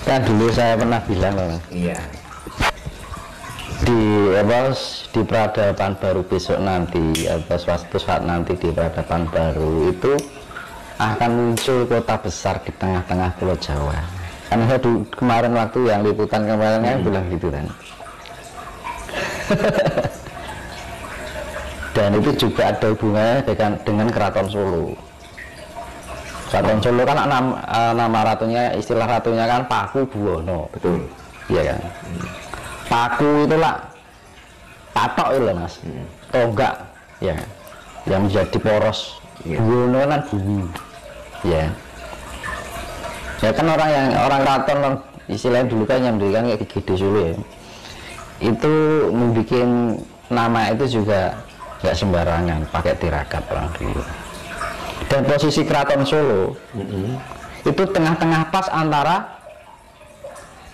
Kan dulu saya pernah bilang loh, Iya. di peradaban baru besok nanti atau suatu saat nanti di peradaban baru itu akan muncul kota besar di tengah-tengah Pulau Jawa. Karena saya kemarin waktu yang liputan kemarin kan bilang gitu kan. Dan itu juga ada hubungannya dengan Keraton Solo. Keraton Solo kan nama ratunya, istilah ratunya kan Paku Buwono. Betul. Iya kan. Paku itulah patok itu mas, tonggak ya, yang menjadi poros. Buwono kan bumi, ya. Ya kan orang keraton istilahnya dulu kan yang mendirikan kayak Gede Solo ya. Itu membuat nama itu juga nggak sembarangan, pakai tirakat orang dulu. Dan posisi Keraton Solo itu tengah-tengah pas antara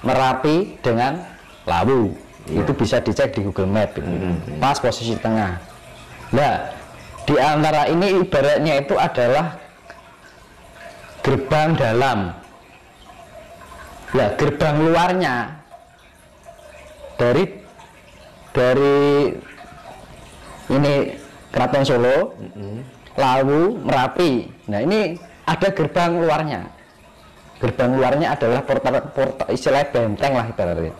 Merapi dengan Lawu. Itu bisa dicek di Google Map. Pas posisi tengah. Nah, di antara ini ibaratnya itu adalah gerbang dalam. Nah, gerbang luarnya dari ini Keraton Solo, Lawu, Merapi. Nah, ini ada gerbang luarnya. Gerbang luarnya adalah portal istilah benteng lah ibaratnya.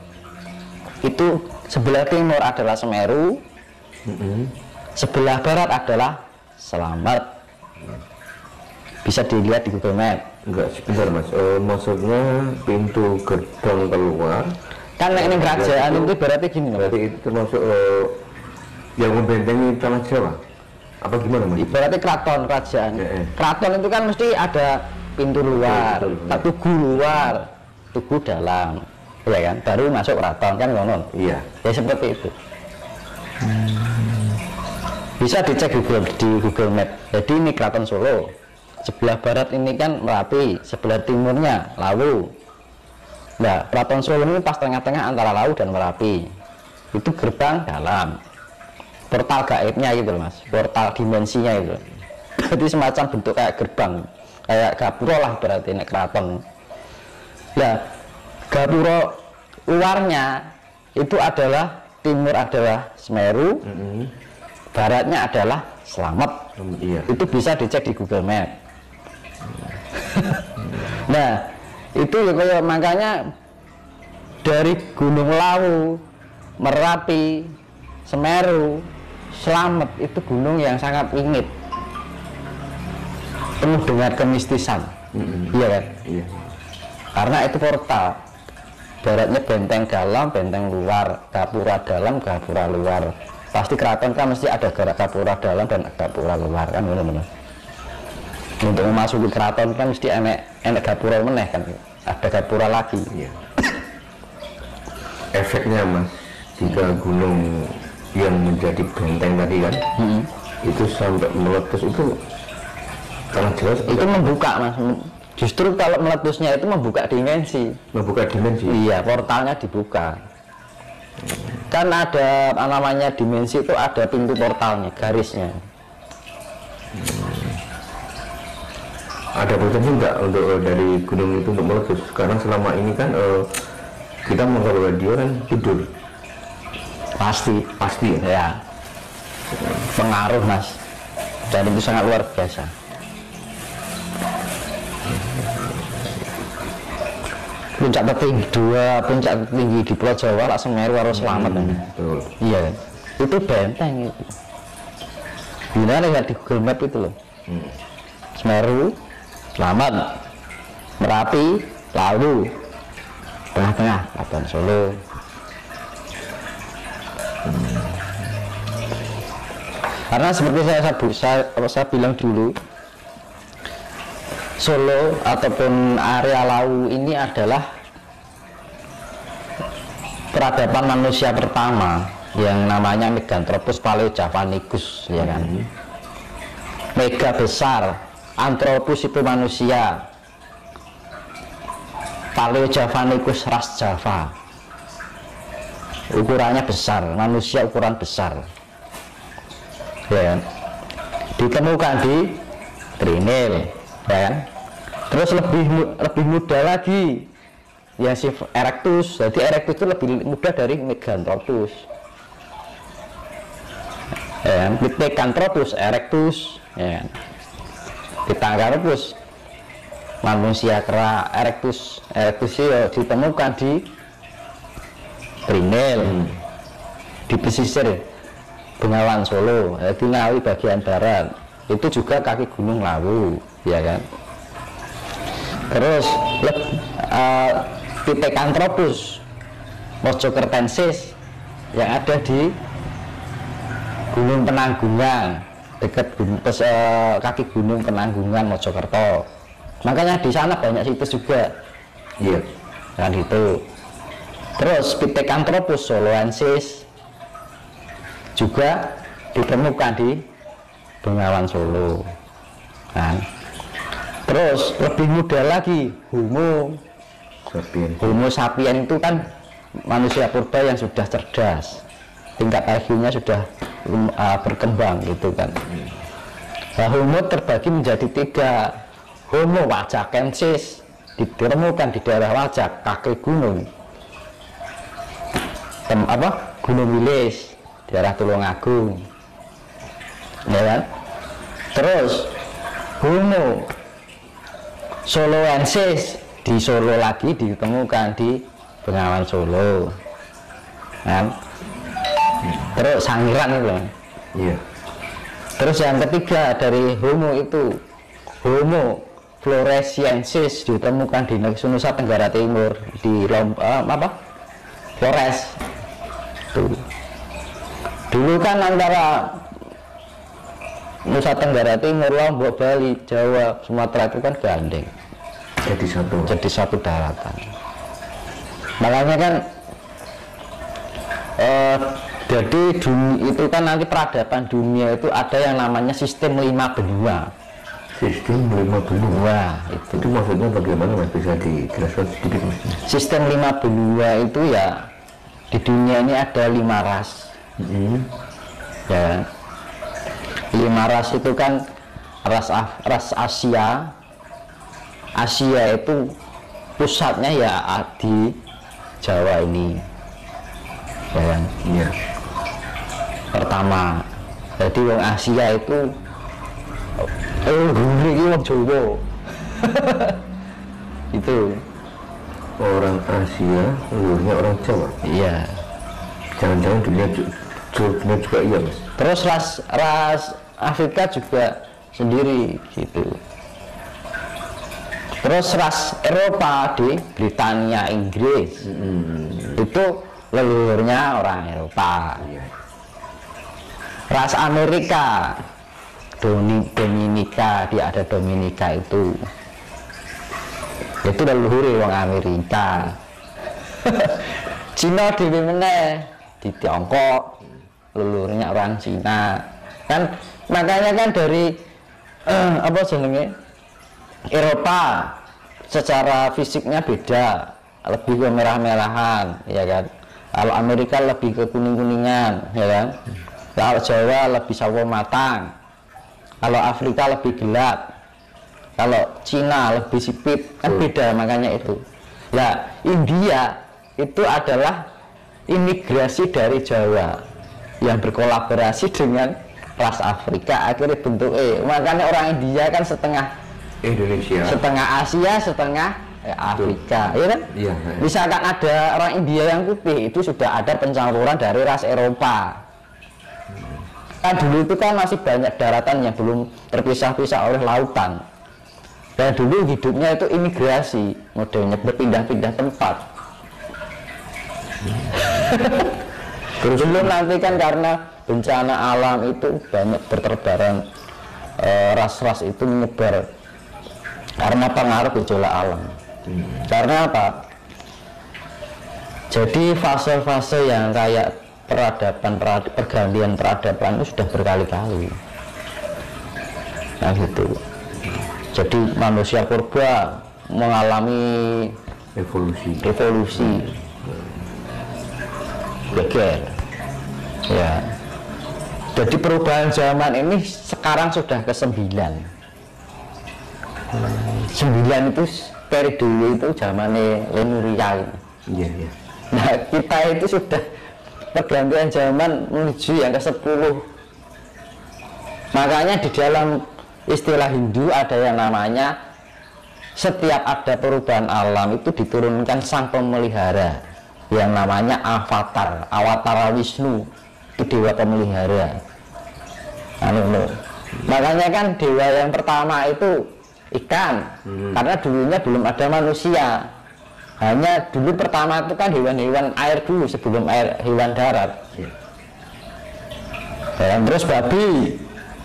Itu sebelah timur adalah Semeru, sebelah barat adalah Slamet. Bisa dilihat di Google Map. Enggak, sebentar mas. Maksudnya pintu gerbang keluar. Kan ini kerajaan itu berarti gini. Berarti itu termasuk yang membentengi tanah Jawa. Apa gimana mas? Ibaratnya keraton kerajaan. Keraton itu kan mesti ada pintu luar, tugu luar, tugu dalam, ya kan? Baru masuk keraton kan ngono. Iya. Ya seperti itu. Bisa dicek di Google Map. Jadi ini Keraton Solo. Sebelah barat ini kan Merapi, sebelah timurnya Lawu. Nah, Keraton Solo ini pas tengah-tengah antara Lawu dan Merapi. Itu gerbang dalam. Portal gaibnya gitu mas, portal dimensinya itu. Jadi semacam bentuk kayak gerbang, kayak gapura lah berarti nek keraton. Nah, gapura luarnya itu adalah timur adalah Semeru, baratnya adalah Slamet. Itu bisa dicek di Google Map. Nah, itu ya makanya dari Gunung Lawu, Merapi, Semeru, Slamet itu gunung yang sangat wingit, penuh dengan kemistisan. Iya kan? Iya. Karena itu portal. Baratnya benteng dalam, benteng luar, gapura dalam, gapura luar. Pasti keraton kan mesti ada gapura dalam dan gapura luar kan, benar-benar. Untuk memasuki keraton kan mesti enek gapura meneh kan, ada gapura lagi. Iya. Efeknya mas, jika gunung yang menjadi benteng tadi kan, itu sampai meletus itu tanah Jawa itu membuka mas. Justru kalau meletusnya itu membuka dimensi. Membuka dimensi. Iya, portalnya dibuka. Kan ada namanya dimensi itu ada pintu portalnya, garisnya. Ada potensi enggak untuk dari gunung itu untuk meletus? Karena selama ini kan kita mengobrol radio kan tidur. Pasti ya. Pengaruh mas. Dan itu sangat luar biasa. Puncak tertinggi di Pulau Jawa lah Semeru harus selamat. Betul. Iya. Itu benteng itu. Gimana lihat di Google Map itu loh. Semeru, Slamet, Merapi, Lawu, tengah-tengah Keraton Solo. Karena seperti saya bilang dulu, Solo ataupun area Lawu ini adalah peradaban manusia pertama yang namanya Meganthropus paleojavanicus, ya kan? Mega besar, Anthropus itu manusia, Paleojavanicus ras Java. Ukurannya besar, manusia ukuran besar. Ya kan? Ditemukan di Trinil, ya kan? Terus lebih muda lagi yang si erectus. Jadi erectus itu lebih mudah dari Meganthropus. Ya, Pithecanthropus erectus, ya. Pithecanthropus manusia kera. Erectus itu ditemukan di Trinil, di pesisir Bengawan Solo, di Ngawi bagian barat. Itu juga kaki gunung Lawu, ya kan. Terus Pithecanthropus mojokertensis yang ada di Gunung Penanggungan, dekat kaki Gunung Penanggungan Mojokerto. Makanya di sana banyak situs juga, Iya. kan itu. Terus Pithecanthropus soloensis juga ditemukan di Bengawan Solo, kan. Terus lebih muda lagi Homo sapien itu kan manusia purba yang sudah cerdas, tingkat IQ-nya sudah berkembang gitu kan. Nah, Homo terbagi menjadi 3. Homo wajakensis ditemukan di daerah Wajak, kaki gunung Gunung Wilis, daerah Tulungagung, ya kan. Terus Homo soloensis di Solo lagi ditemukan di Bengawan Solo, kan. Terus Sangiran itu loh. Iya. Terus yang ketiga dari Homo itu Homo floresiensis ditemukan di Nusa Tenggara Timur di Flores. Tuh. Dulu kan antara Nusa Tenggara Timur, Lombok, Bali, Jawa, Sumatera itu kan gandeng. Jadi satu daratan. Makanya kan jadi dunia itu kan nanti peradaban dunia itu ada yang namanya sistem 5 benua. Sistem 5 benua. Itu maksudnya bagaimana Mas, bisa dijelaskan sedikit Mas? Sistem 5 benua itu ya di dunia ini ada 5 ras. Ya. 5 ras itu kan ras Asia. Asia itu pusatnya ya di Jawa ini. Ya kan? Iya. Pertama, jadi wong Asia itu ini wong Jawa. Itu Orang Asia, luarnya orang Jawa. iya. Jangan-jangan dunia juga iya Mas. Terus ras Afrika juga sendiri gitu. Terus ras Eropa di Britania, Inggris, itu leluhurnya orang Eropa. Ras Amerika, Dominika, dia ada Dominika itu leluhur orang Amerika. Cina di mana? Di Tiongkok, leluhurnya orang Cina. Kan makanya kan dari Eropa secara fisiknya beda, lebih ke merah-merahan, ya kan. Kalau Amerika lebih ke kuning-kuningan, ya kan. Kalau Jawa lebih sawo matang, kalau Afrika lebih gelap, kalau Cina lebih sipit, kan beda makanya itu. Nah, India itu adalah imigrasi dari Jawa yang berkolaborasi dengan ras Afrika, akhirnya bentuknya. Makanya orang India kan setengah Indonesia, setengah Asia, setengah Afrika, ya kan? Iya. Misalkan ada orang India yang putih, itu sudah ada pencampuran dari ras Eropa. Kan dulu itu kan masih banyak daratan yang belum terpisah-pisah oleh lautan. Dan dulu hidupnya itu imigrasi, modelnya berpindah-pindah tempat. Terus belum nanti kan karena bencana alam itu banyak berterbaran, ras-ras itu menyebar karena pengaruh gejolak alam. Karena apa? Jadi fase-fase yang kayak pergantian peradaban itu sudah berkali-kali. Nah gitu. Jadi manusia purba mengalami evolusi geger. Ya. Jadi perubahan zaman ini sekarang sudah ke-9. 9 itu periode itu zamannya Lemuria gitu. Iya, iya. Nah kita itu sudah pergantian zaman menuju yang ke-10. Makanya di dalam istilah Hindu ada yang namanya setiap ada perubahan alam itu diturunkan sang pemelihara yang namanya avatar, Awatara Wisnu, itu dewa pemelihara. Makanya kan dewa yang pertama itu ikan, karena dulunya belum ada manusia. Hanya dulu pertama itu kan hewan-hewan air dulu sebelum hewan darat. Dan terus babi,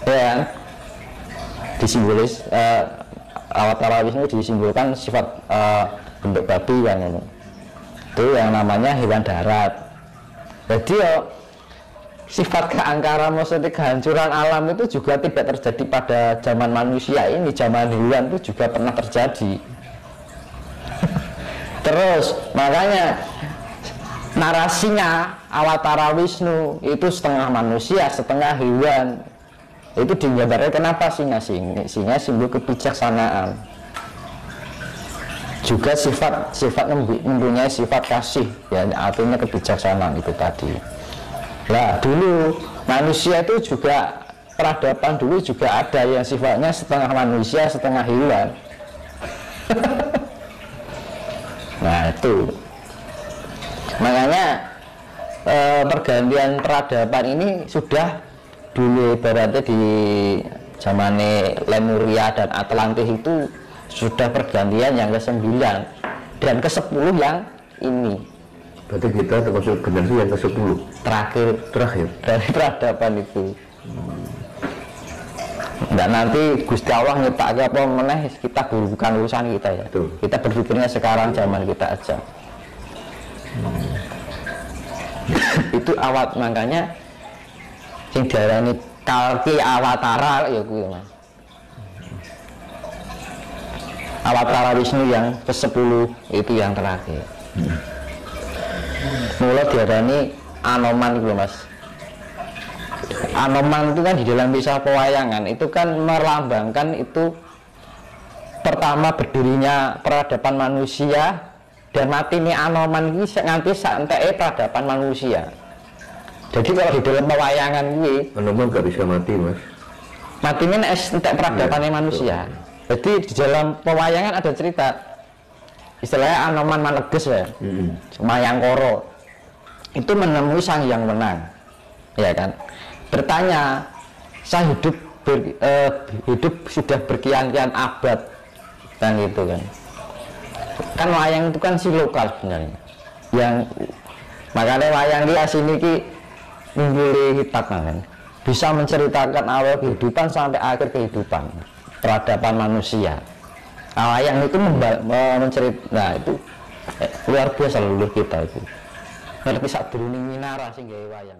ya, disimbolis Awatara Wisnu disimbolkan sifat bentuk babi yang ini. Itu yang namanya hewan darat. Jadi sifat keangkaran, maksudnya kehancuran alam itu juga tidak terjadi pada zaman manusia ini, zaman hewan itu juga pernah terjadi. Terus makanya narasinya Awatara Wisnu itu setengah manusia, setengah hewan. Itu digambarkan kenapa singa simbol kebijaksanaan, juga sifat mempunyai sifat kasih, ya artinya kebijaksanaan itu tadi. Nah dulu manusia itu juga peradaban dulu juga ada yang sifatnya setengah manusia setengah hewan. Nah itu makanya pergantian peradaban ini sudah dulu ibaratnya di zamannya Lemuria dan Atlantis itu sudah pergantian yang ke-9 dan ke-10 yang ini. Berarti kita termasuk generasi yang ke-10 terakhir dari peradaban itu. Dan nanti Gusti Allah nyiptakan apa meneh kita bukan urusan kita ya. Betul. Kita berpikirnya sekarang zaman kita aja. Itu awat, makanya sing diarani Kalki Awatara ya kuwi Mas. Awatara Wisnu yang ke-10 itu yang terakhir. Mula diarani Anoman itu Mas. Anoman itu kan di dalam kisah pewayangan itu kan melambangkan itu pertama berdirinya peradaban manusia dan mati nih Anoman ini nganti sampai peradaban manusia. Jadi kalau di dalam pewayangan ini Anoman gak bisa mati Mas. Matinya entek peradabannya manusia. Jadi di dalam pewayangan ada cerita istilahnya Anoman Maneges ya, Mayangkara itu menemui sang yang menang, ya kan, bertanya, saya hidup sudah berkian-kian abad kan gitu kan wayang itu kan si lokal sebenarnya yang makanya wayang di asini ki mimbuli hitam kan bisa menceritakan awal kehidupan sampai akhir kehidupan peradaban manusia. Wayang itu menceritakan, nah itu luar biasa leluhur kita itu ngerti sak durunge minara sing gawe wayang.